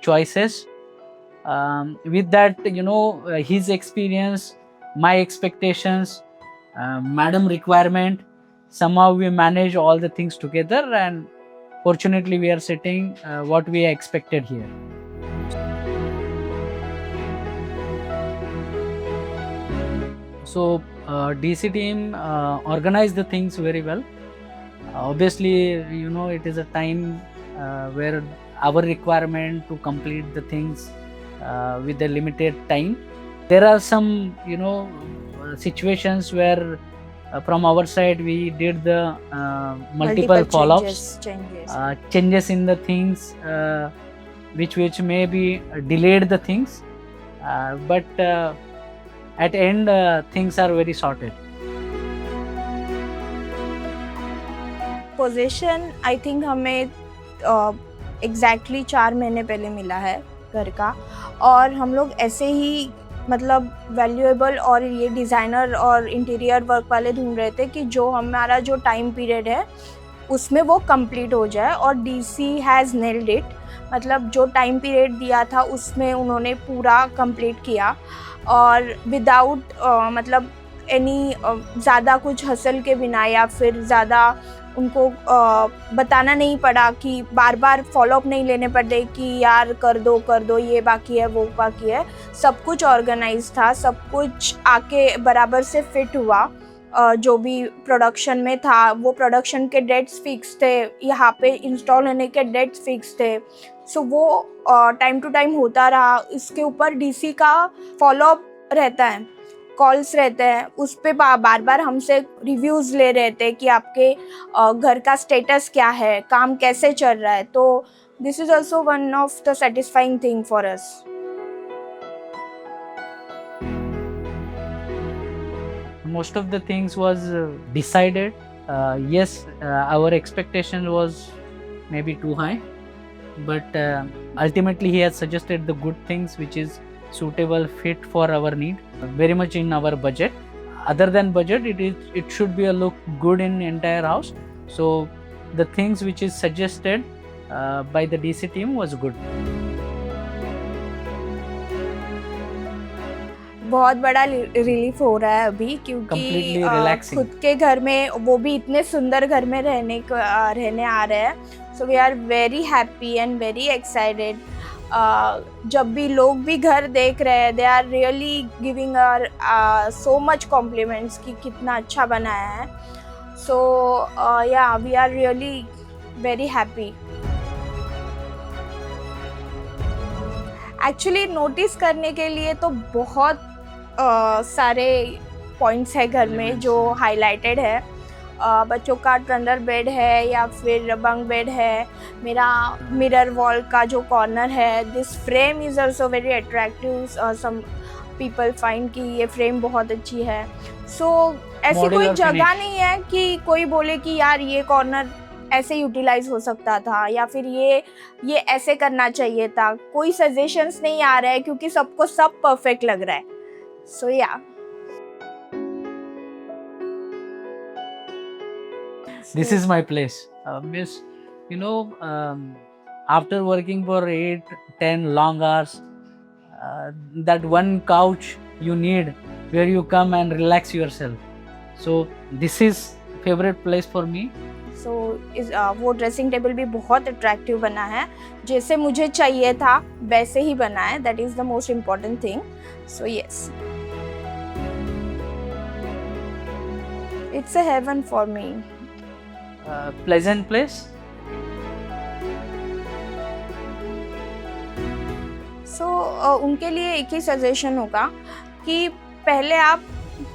choices. With that, his experience, my expectations, madam requirement, somehow we manage all the things together, and fortunately we are setting what we expected here. So DC team organized the things very well. Obviously, it is a time where our requirement to complete the things with a limited time. There are some, situations where from our side we did the multiple follow-ups, changes in the things, which maybe delayed the things, but at end things are very sorted. Position I think हमें exactly 4 महीने पहले मिला है घर का, और हम लोग ऐसे ही मतलब वैल्यूएबल और ये डिज़ाइनर और इंटीरियर वर्क वाले ढूंढ रहे थे कि जो हमारा जो टाइम पीरियड है उसमें वो कंप्लीट हो जाए, और डीसी हैज़ नेल्ड इट. मतलब जो टाइम पीरियड दिया था उसमें उन्होंने पूरा कंप्लीट किया, और विदाउट मतलब एनी ज़्यादा कुछ हसल के बिना या फिर ज़्यादा उनको बताना नहीं पड़ा कि बार बार फॉलोअप नहीं लेने पड़े कि यार कर दो ये बाकी है वो बाकी है. सब कुछ ऑर्गेनाइज था, सब कुछ आके बराबर से फिट हुआ. जो भी प्रोडक्शन में था वो प्रोडक्शन के डेट्स फिक्स थे, यहाँ पे इंस्टॉल होने के डेट्स फिक्स थे. सो वो टाइम टू टाइम होता रहा. इसके ऊपर डीसी का फॉलोअप रहता है, कॉल्स रहते हैं, उस पर बार बार हमसे रिव्यूज़ ले रहे थे कि आपके घर का स्टेटस क्या है, काम कैसे चल रहा है. तो this is also one of the satisfying thing for us. Most of the things was decided. Yes, our expectation was maybe too high, but ultimately he has suggested the good things which is suitable, fit for our need, very much in our budget. Other than budget, it should be a look good in entire house. So the things which is suggested by the DC team was good. बहुत बड़ा relief हो रहा है अभी, क्योंकि खुद के घर में, वो भी इतने सुंदर घर में रहने आ रहे हैं. So we are very happy and very excited. जब भी लोग भी घर देख रहे हैं, they are really giving our so much compliments कि कितना अच्छा बनाया है. So yeah we are really very happy. Actually notice करने के लिए तो बहुत सारे पॉइंट्स है घर में जो हाईलाइटेड है. बच्चों का ट्रंडर बेड है या फिर बंक बेड है. मेरा मिरर वॉल का जो कॉर्नर है, this frame is also very attractive. Some people find कि ये फ्रेम बहुत अच्छी है. सो ऐसी कोई जगह नहीं है कि कोई बोले कि यार ये कॉर्नर ऐसे यूटिलाइज हो सकता था या फिर ये ऐसे करना चाहिए था. कोई सजेशंस नहीं आ रहा है क्योंकि सबको सब परफेक्ट लग रहा है. सो या this is my place. Miss, after working for 8-10 long hours, that one couch you need where you come and relax yourself. So this is favorite place for me. So वो dressing table भी बहुत attractive बना है, जैसे मुझे चाहिए था वैसे ही बना है. That is the most important thing. So yes, it's a heaven for me. Pleasant place. सो उनके लिए एक ही सजेशन होगा कि पहले आप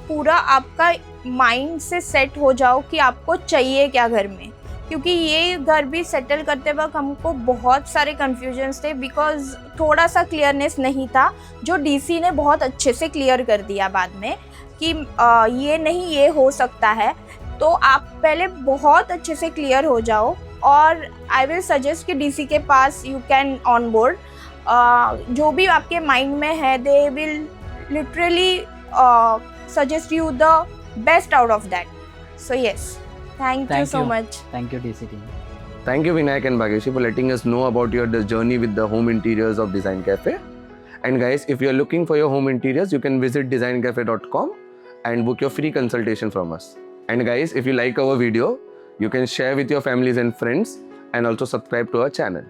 पूरा आपका माइंड से सेट हो जाओ कि आपको चाहिए क्या घर में, क्योंकि ये घर भी सेटल करते वक्त हमको बहुत सारे कन्फ्यूजन्स थे, बिकॉज थोड़ा सा क्लियरनेस नहीं था, जो डीसी ने बहुत अच्छे से क्लियर कर दिया बाद में कि ये नहीं, ये हो सकता है. तो आप पहले बहुत अच्छे से क्लियर हो जाओ, और आई विल सजेस्ट कि डीसी के पास यू कैन ऑन बोर्ड. जो भी आपके माइंड में है, they will literally suggest you the best out of that. So yes, thank you so much. Thank you DC team. Thank you, Vinayak and Bhageshri, for letting us know about your journey with the home interiors of Design Cafe. And guys, if you are looking for your home interiors, you can visit designcafe.com and book your free consultation from us. And guys, if you like our video, you can share with your families and friends and also subscribe to our channel.